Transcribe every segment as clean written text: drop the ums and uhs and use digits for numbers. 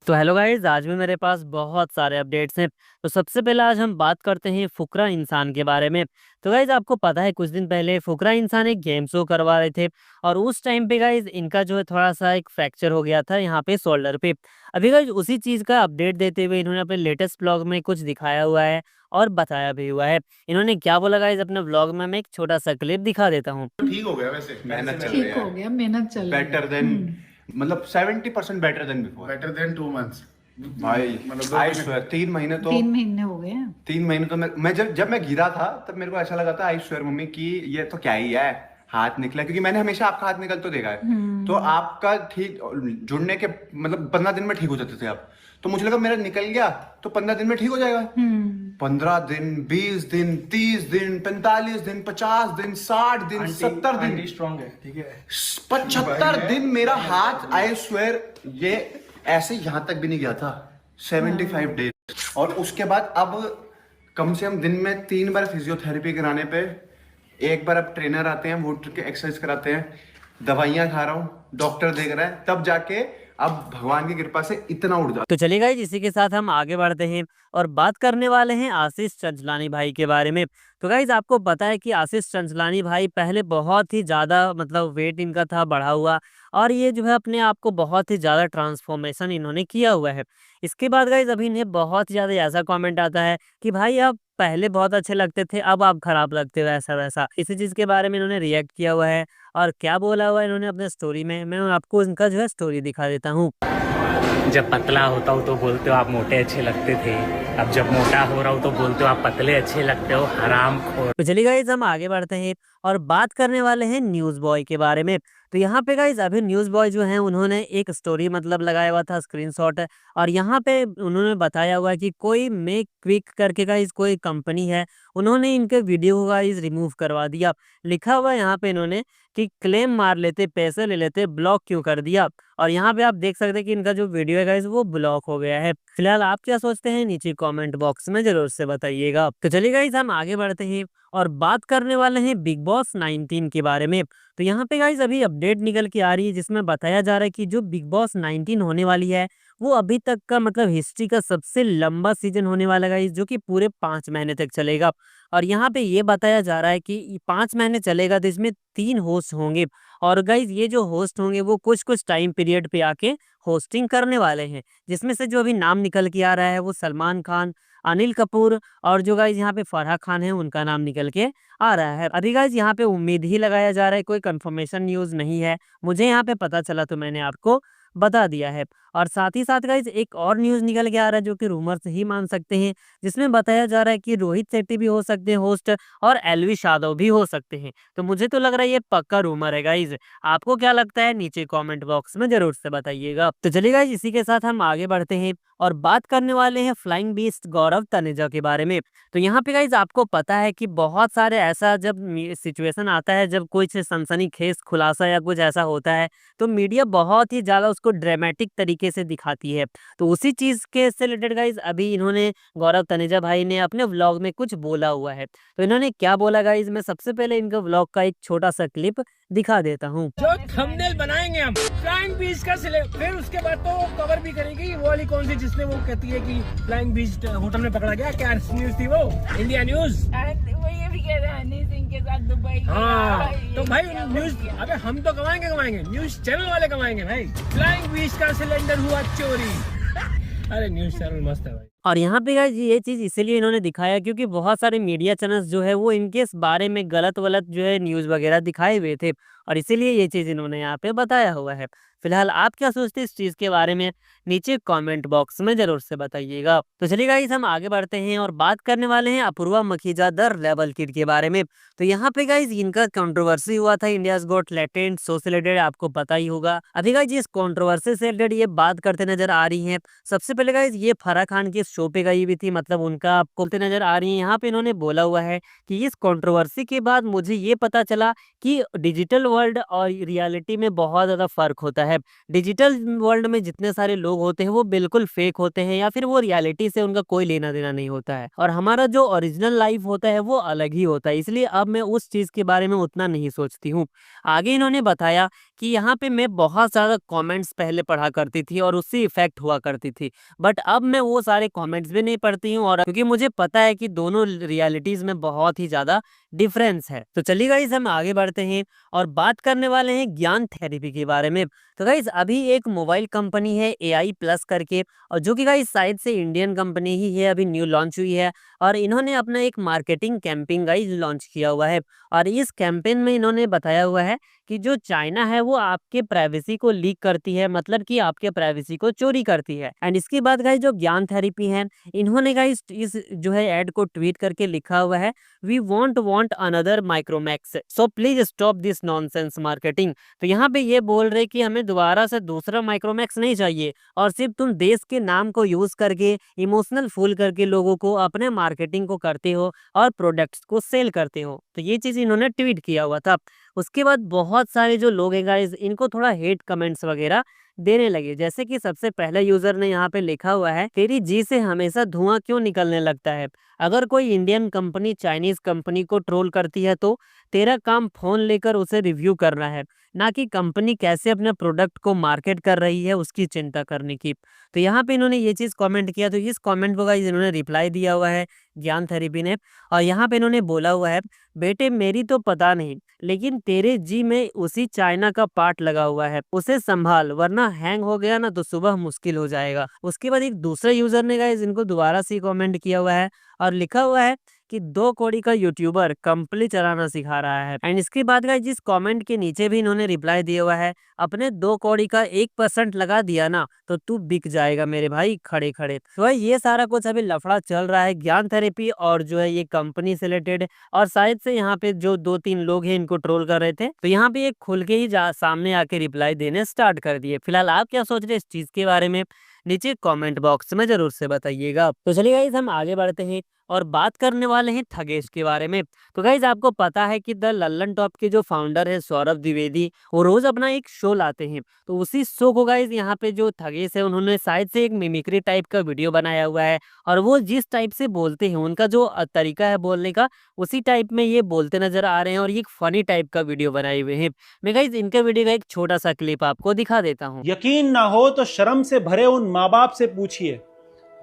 तो hello guys, आज भी मेरे पास बहुत सारे अपडेट्स हैं। तो सबसे पहले आज हम बात करते हैं फुकरा इंसान के बारे में। तो गाइस, आपको पता है कुछ दिन पहले फुकरा इंसान एक गेम शो करवा रहे थे और उस टाइम पे गाइस इनका जो है थोड़ा सा एक फ्रैक्चर हो गया था यहाँ पे शोल्डर पे। अभी गाइस उसी चीज़ का अपडेट देते हुए इन्होंने अपने लेटेस्ट ब्लॉग में कुछ दिखाया हुआ है और बताया भी हुआ है। इन्होंने क्या बोला गाइस अपने ब्लॉग में, मैं एक छोटा सा क्लिप दिखा देता हूँ। ठीक हो गया, वैसे मेहनत चल ठीक रही हो है। गया, मेहनत चल रही है। बेटर देन मतलब 70% better than before. Better than 2 months भाई मतलब आई स्वेयर 3 महीने तो 3 महीने हो गए हैं। 3 महीने तो मैं जब मैं गिरा था तब मेरे को ऐसा लगा था आई स्वेयर मम्मी कि ये तो क्या ही है, हाथ निकला, क्योंकि मैंने हमेशा आपका हाथ निकल तो देखा है। तो आपका ठीक जुड़ने के मतलब 15 दिन में ठीक हो जाते थे आप। तो मुझे लगा मेरा निकल गया तो 15 दिन में ठीक हो जाएगा। 15 दिन, 20 दिन, 30 दिन, 45 दिन, 50 दिन, 60 दिन, 70 दिन, स्ट्रांग है, ठीक है। 75 दिन मेरा हाथ आई स्वेयर ये ऐसे यहाँ तक भी नहीं गया था। 75 डेज। और उसके बाद अब कम से कम दिन में 3 बार फिजियोथेरेपी कराने पे, एक बार अब ट्रेनर आते हैं वो एक्सरसाइज कराते हैं, दवाइयां खा रहा हूँ, डॉक्टर देख रहा है, तब जाके अब भगवान की कृपा से इतना उड़ जाता। तो चलिए गाइस, इसी के साथ हम आगे बढ़ते हैं और बात करने वाले हैं आशीष चंचलानी भाई के बारे में। तो गाइस, आपको पता है कि आशीष चंचलानी भाई पहले बहुत ही ज़्यादा मतलब वेट इनका था बढ़ा हुआ और ये जो है अपने आप को बहुत ही ज़्यादा ट्रांसफॉर्मेशन इन्होंने किया हुआ है। इसके बाद गाइस अभी इन्हें बहुत ज़्यादा ऐसा कमेंट आता है कि भाई आप पहले बहुत अच्छे लगते थे, अब आप खराब लगते हो, ऐसा वैसा। इसी चीज़ के बारे में इन्होंने रिएक्ट किया हुआ है और क्या बोला हुआ है इन्होंने अपने स्टोरी में, मैं आपको इनका जो है स्टोरी दिखा देता हूँ। जब पतला होता हूँ तो बोलते हो आप मोटे अच्छे लगते थे, अब जब मोटा हो रहा हूँ तो बोलते हो आप पतले अच्छे लगते हो, हरामखोर। तो चलिए गाइज हम आगे बढ़ते हैं और बात करने वाले हैं न्यूज़ बॉय के बारे में। तो यहाँ पे गाइज अभी न्यूज़ बॉय जो हैं उन्होंने एक स्टोरी मतलब लगाया हुआ था स्क्रीनशॉट, और यहाँ पे उन्होंने बताया हुआ है कि कोई मेक क्विक करके गाइज कोई कंपनी है, उन्होंने इनके वीडियो को गाइज रिमूव करवा दिया। लिखा हुआ है यहाँ पे इन्होंने कि क्लेम मार लेते, पैसे ले लेते, ब्लॉक क्यों कर दिया। और यहाँ पे आप देख सकते हैं कि इनका जो वीडियो है गाइज वो ब्लॉक हो गया है। फिलहाल आप क्या सोचते हैं नीचे कमेंट बॉक्स में जरूर से बताइएगा। तो चलिए गाइज हम आगे बढ़ते हैं और बात करने वाले हैं बिग बॉस 19 के बारे में। तो यहाँ पे गाइज अभी अपडेट निकल के आ रही है जिसमें बताया जा रहा है कि जो बिग बॉस 19 होने वाली है वो अभी तक का मतलब हिस्ट्री का सबसे लंबा सीजन होने वाला गाइज, जो कि पूरे 5 महीने तक चलेगा। और यहाँ पे ये बताया जा रहा है कि 5 महीने चलेगा तो इसमें 3 होस्ट होंगे। और गाइज ये जो होस्ट होंगे वो कुछ कुछ टाइम पीरियड पे आके होस्टिंग करने वाले हैं, जिसमें से जो अभी नाम निकल के आ रहा है वो सलमान खान, अनिल कपूर और जो गाइज यहाँ पे फराह खान है उनका नाम निकल के आ रहा है। अभी गाइज यहाँ पे उम्मीद ही लगाया जा रहा है, कोई कंफर्मेशन न्यूज़ नहीं है। मुझे यहाँ पे पता चला तो मैंने आपको बता दिया है। और साथ ही साथ गाइज एक और न्यूज़ निकल के आ रहा है जो कि रूमर से ही मान सकते हैं, जिसमें बताया जा रहा है कि रोहित शेट्टी भी हो सकते हैं होस्ट और एलवी यादव भी हो सकते हैं। तो मुझे तो लग रहा है ये पक्का रूमर है गाइज। आपको क्या लगता है नीचे कमेंट बॉक्स में जरूर से बताइएगा। तो चलिए गाइज इसी के साथ हम आगे बढ़ते हैं और बात करने वाले हैं फ्लाइंग बीस्ट गौरव तनेजा के बारे में। तो यहाँ पे गाइज आपको पता है कि बहुत सारे ऐसा जब सिचुएशन आता है, जब कोई सनसनीखेज खुलासा या कुछ ऐसा होता है तो मीडिया बहुत ही ज़्यादा उसको ड्रामेटिक तरीके से दिखाती है। तो उसी चीज़ के से रिलेटेड गाइज अभी इन्होंने गौरव तनेजा भाई ने अपने व्लॉग में कुछ बोला हुआ है। तो इन्होंने क्या बोला गाइज, मैं सबसे पहले इनका व्लॉग का एक छोटा सा क्लिप दिखा देता हूँ। जो थंबनेल बनाएंगे हम फ्लाइंग बीस्ट का फिर उसके बाद तो कवर भी करेंगे वो वाली कौन सी जिसमें वो कहती है कि फ्लाइंग बीस्ट होटल में पकड़ा गया, क्या न्यूज थी वो, इंडिया न्यूज। वो ये भी कह रहे हैं हनी सिंह के साथ दुबई। हाँ तो भाई न्यूज, अबे हम तो कमाएंगे, न्यूज चैनल वाले कमाएंगे भाई। फ्लाइंग बीस्ट का सिलेंडर हुआ चोरी। अरे न्यूज चैनल मस्त है भाई। और यहाँ पे गाइस ये चीज़ इसीलिए इन्होंने दिखाया क्योंकि बहुत सारे मीडिया चैनल्स जो है वो इनके इस बारे में गलत वलत जो है न्यूज़ वगैरह दिखाए हुए थे, और इसीलिए ये चीज़ इन्होंने यहाँ पे बताया हुआ है। फिलहाल आप क्या सोचते हैं इस चीज़ के बारे में नीचे कमेंट बॉक्स में जरूर से बताइएगा। तो चलिए गाइस हम आगे बढ़ते हैं और बात करने वाले हैं Apoorva Makhija the rebel kid के बारे में। तो यहाँ पे गाइस इनका कंट्रोवर्सी हुआ था इंडियाज गॉट टैलेंट शो से रिलेटेड, आपको पता ही होगा। अभी गाइस इस कंट्रोवर्सी से रिलेटेड ये बात करते नजर आ रही है। सबसे पहले गाइस ये फराह खान की शो पे गई हुई थी, मतलब उनका आपको नजर आ रही है। यहाँ पे इन्होंने बोला हुआ है कि इस कंट्रोवर्सी के बाद मुझे ये पता चला कि डिजिटल वर्ल्ड और रियलिटी में बहुत ज़्यादा फ़र्क होता है। डिजिटल वर्ल्ड में जितने सारे लोग होते हैं वो बिल्कुल फेक होते हैं या फिर वो रियलिटी से उनका कोई लेना देना नहीं होता है, और हमारा जो ओरिजिनल लाइफ होता है वो अलग ही होता है। इसलिए अब मैं उस चीज़ के बारे में उतना नहीं सोचती हूँ। आगे इन्होंने बताया कि यहाँ पे मैं बहुत ज़्यादा कमेंट्स पहले पढ़ा करती थी और उससे इफ़ेक्ट हुआ करती थी, बट अब मैं वो सारे कमेंट्स भी नहीं पढ़ती हूँ, और क्योंकि मुझे पता है कि दोनों रियलिटीज़ में बहुत ही ज़्यादा डिफरेंस है। तो चलिए गाइस हम आगे बढ़ते हैं और बात करने वाले हैं ज्ञान थेरेपी के बारे में। तो गाइस अभी एक मोबाइल कंपनी है AI प्लस करके, और जो कि गाइस शायद से इंडियन कंपनी ही है, अभी न्यू लॉन्च हुई है, और इन्होंने अपना एक मार्केटिंग कैंपेन गाइस लॉन्च किया हुआ है। और इस कैंपेन में इन्होंने बताया हुआ है कि जो चाइना है वो आपके प्राइवेसी को लीक करती है, मतलब कि आपके प्राइवेसी को चोरी करती है। एंड इसके बाद गाइस जो ज्ञान थेरेपी है, इन्होंने गाइस इस जो है ऐड को ट्वीट करके लिखा हुआ है, we want another Micromax, so please stop this nonsense marketing. तो यहाँ पे ये बोल रहे कि हमें दोबारा से दूसरा माइक्रोमैक्स नहीं चाहिए, और सिर्फ तुम देश के नाम को यूज करके इमोशनल फूल करके लोगों को अपने मार्केटिंग को करते हो और प्रोडक्ट्स को सेल करते हो। तो ये चीज इन्होंने ट्वीट किया हुआ था। उसके बाद बहुत सारे जो लोग हैं गाइस, इनको थोड़ा हेट कमेंट्स वगैरह देने लगे। जैसे कि सबसे पहले यूजर ने यहाँ पे लिखा हुआ है, तेरी जी से हमेशा धुआं क्यों निकलने लगता है? अगर कोई इंडियन कंपनी चाइनीज कंपनी को ट्रोल करती है तो तेरा काम फोन लेकर उसे रिव्यू करना है, ना कि कंपनी कैसे अपने प्रोडक्ट को मार्केट कर रही है उसकी चिंता करने की। तो यहाँ पे इन्होंने ये चीज़ कमेंट किया, तो इस कमेंट को गाइस इन्होंने रिप्लाई दिया हुआ है ज्ञान थेरेपी ने, और यहाँ पे इन्होंने बोला हुआ है, बेटे मेरी तो पता नहीं, लेकिन तेरे जी में उसी चाइना का पार्ट लगा हुआ है, उसे संभाल वरना हैंग हो गया ना तो सुबह मुश्किल हो जाएगा। उसके बाद एक दूसरे यूजर ने गाइस इनको दोबारा से कमेंट किया हुआ है और लिखा हुआ है कि 2 कौड़ी का यूट्यूबर कंपनी चलाना सिखा रहा है। एंड इसके बाद गाइस जिस कमेंट के नीचे भी इन्होंने रिप्लाई दिया हुआ है, अपने 2 कौड़ी का 1% लगा दिया ना तो तू बिक जाएगा मेरे भाई खड़े खड़े। तो भाई ये सारा कुछ अभी लफड़ा चल रहा है ज्ञान थेरेपी और जो है ये कंपनी से रिलेटेड, और शायद से यहाँ पे जो 2-3 लोग हैं इनको ट्रोल कर रहे थे, तो यहाँ पे ये खुल के ही सामने आके रिप्लाई देने स्टार्ट कर दिए। फिलहाल आप क्या सोच रहे हैं इस चीज के बारे में, नीचे कमेंट बॉक्स में जरूर से बताइएगा। तो चलिए गाइस हम आगे बढ़ते हैं और बात करने वाले हैं ठगेश के बारे में। तो गाइस आपको पता है कि द लल्लन टॉप के जो फाउंडर है सौरभ द्विवेदी, वो रोज अपना एक शो लाते हैं। तो उसी शो को गाइस यहाँ पे जो ठगेश है उन्होंने शायद से एक मिमिक्री टाइप का वीडियो बनाया हुआ है, और वो जिस टाइप से बोलते हैं उनका जो तरीका है बोलने का, उसी टाइप में ये बोलते नजर आ रहे हैं, और ये एक फनी टाइप का वीडियो बनाए हुए हैं। मैं गाइस इनके वीडियो का एक छोटा सा क्लिप आपको दिखा देता हूँ। यकीन ना हो तो शर्म से भरे उन माँ बाप से पूछिए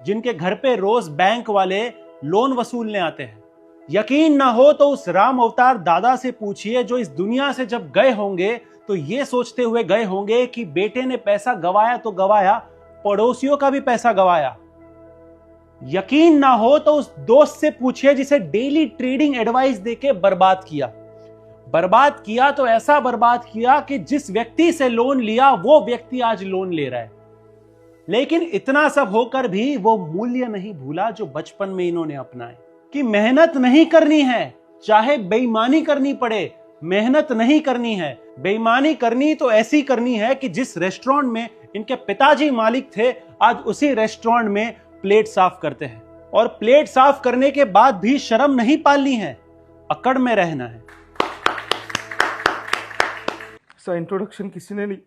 जिनके घर पे रोज बैंक वाले लोन वसूलने आते हैं। यकीन ना हो तो उस राम अवतार दादा से पूछिए जो इस दुनिया से जब गए होंगे तो ये सोचते हुए गए होंगे कि बेटे ने पैसा गवाया तो गवाया, पड़ोसियों का भी पैसा गवाया। यकीन ना हो तो उस दोस्त से पूछिए जिसे डेली ट्रेडिंग एडवाइस देके बर्बाद किया तो ऐसा बर्बाद किया कि जिस व्यक्ति से लोन लिया वो व्यक्ति आज लोन ले रहा है। लेकिन इतना सब होकर भी वो मूल्य नहीं भूला जो बचपन में इन्होंने अपनाए, कि मेहनत नहीं करनी है चाहे बेईमानी करनी पड़े। मेहनत नहीं करनी है, बेईमानी करनी तो ऐसी करनी है कि जिस रेस्टोरेंट में इनके पिताजी मालिक थे आज उसी रेस्टोरेंट में प्लेट साफ करते हैं, और प्लेट साफ करने के बाद भी शर्म नहीं पालनी है, अकड़ में रहना है। इंट्रोडक्शन किसी ने नहीं।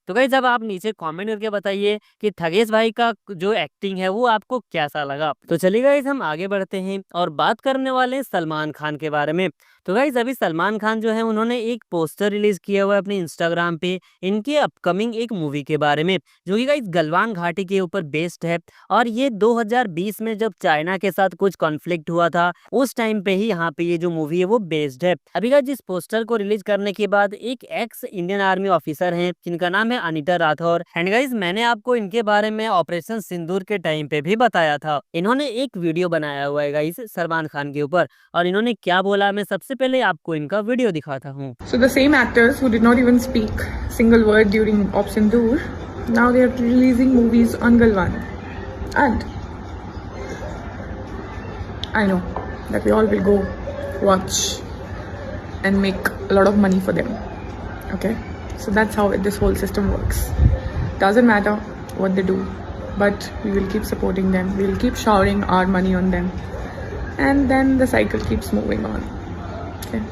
तो गाइस अब आप नीचे कमेंट करके बताइए कि ठगेश भाई का जो एक्टिंग है वो आपको कैसा लगा। तो चलिए गाइस हम आगे बढ़ते हैं और बात करने वाले हैं सलमान खान के बारे में। तो गाइस अभी सलमान खान जो है उन्होंने एक पोस्टर रिलीज किया हुआ है अपने इंस्टाग्राम पे इनके अपकमिंग एक मूवी के बारे में, जो कि गाइस गलवान घाटी के ऊपर बेस्ड है, और ये 2020 में जब चाइना के साथ कुछ कॉन्फ्लिक्ट हुआ था उस टाइम पे ही यहाँ पे ये जो मूवी है वो बेस्ड है। अभी गाइस इस पोस्टर को रिलीज करने के बाद एक एक्स इंडियन आर्मी ऑफिसर है जिनका नाम है अनीता राठौर, एंड गाइस मैंने आपको इनके बारे में ऑपरेशन सिंदूर के टाइम पे भी बताया था। इन्होंने एक वीडियो बनाया हुआ है गाइस सलमान खान के ऊपर, और इन्होंने क्या बोला मैं सबसे पहले आपको इनका वीडियो दिखाता हूँ। So the same actors who did not even speak single word during Op Sindoor, now they are releasing movies on Galwan, and I know that we all will go watch and make a lot of money for them. Okay, so that's how this whole system works. Doesn't matter what they do, but we will keep supporting them. We will keep showering our money on them, and then the cycle keeps moving on. Okay.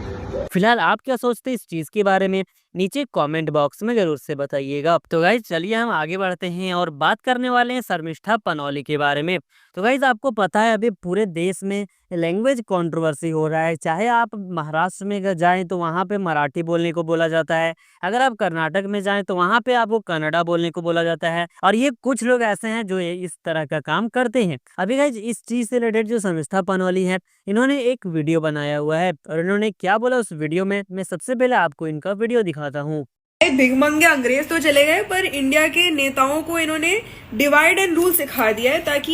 फिलहाल आप क्या सोचते हैं इस चीज़ के बारे में? नीचे कमेंट बॉक्स में ज़रूर से बताइएगा। तो गाइज़ चलिए हम आगे बढ़ते हैं और बात करने वाले हैं शर्मिष्ठा पनौली के बारे में। तो गाइज़ आपको पता है अभी पूरे देश में लैंग्वेज कंट्रोवर्सी हो रहा है। चाहे आप महाराष्ट्र में जाएँ तो वहाँ पे मराठी बोलने को बोला जाता है। अगर आप कर्नाटक में जाएँ तो वहाँ पे आपको कन्नड़ा बोलने को बोला जाता है। और ये कुछ लोग ऐसे हैं जो ये इस तरह का काम करते हैं। अभी गाइज़ इस चीज़ से रिलेटेड जो शर्मिष्ठा पनौली है, इन्होंने एक वीडियो बनाया हुआ है और इन्होंने क्या बोला उस वीडियो में, मैं सबसे पहले आपको इनका वीडियो दिखाता हूँ। भिखमंगे अंग्रेज तो चले गए, पर इंडिया के नेताओं को इन्होंने डिवाइड एंड रूल सिखा दिया है, ताकि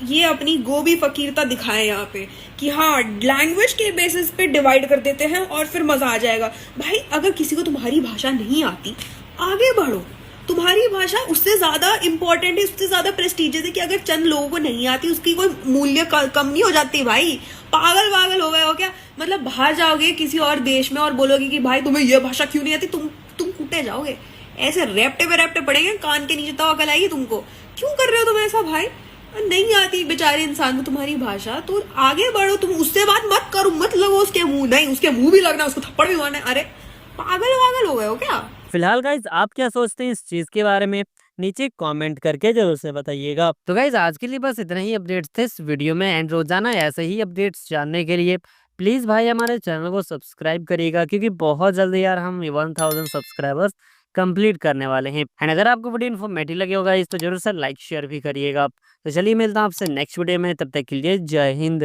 ये अपनी गोभी फकीरता दिखाएं यहाँ पे कि हाँ लैंग्वेज के बेसिस पे डिवाइड कर देते हैं और फिर मजा आ जाएगा। भाई अगर किसी को तुम्हारी भाषा नहीं आती, आगे बढ़ो। तुम्हारी भाषा उससे ज्यादा इंपॉर्टेंट है, उससे ज्यादा प्रेस्टिजियस है कि अगर चंद लोगों को नहीं आती उसकी कोई मूल्य कम नहीं हो जाती। भाई पागल हो गए हो क्या? मतलब बाहर जाओगे किसी और देश में और बोलोगे कि भाई तुम्हें यह भाषा क्यों नहीं आती, तुम कूटे जाओगे। ऐसे रेपटे पड़ेंगे, कान के नीचे तो अकल आएगी तुमको। क्यों कर रहे हो तुम ऐसा? भाई नहीं आती बेचारे इंसान को तुम्हारी भाषा, तो आगे बढ़ो। तुम उससे बात मत करो, मत लगो उसके मुंह। नहीं, उसके मुंह भी लगना, उसको थप्पड़ भी मारना। अरे पागल हो गए हो क्या? फिलहाल गाइज आप क्या सोचते हैं इस चीज़ के बारे में? नीचे कमेंट करके जरूर से बताइएगा। तो गाइज आज के लिए बस इतना ही अपडेट्स थे इस वीडियो में, एंड रोजाना ऐसे ही अपडेट्स जानने के लिए प्लीज़ भाई हमारे चैनल को सब्सक्राइब करिएगा, क्योंकि बहुत जल्दी यार हम 1000 सब्सक्राइबर्स कंप्लीट करने वाले हैं। एंड अगर आपको वीडियो इन्फॉर्मेटिव लगे होगा इस तो जरूर से लाइक शेयर भी करिएगा। तो चलिए मिलता हूँ आपसे नेक्स्ट वीडियो में, तब तक के लिए जय हिंद।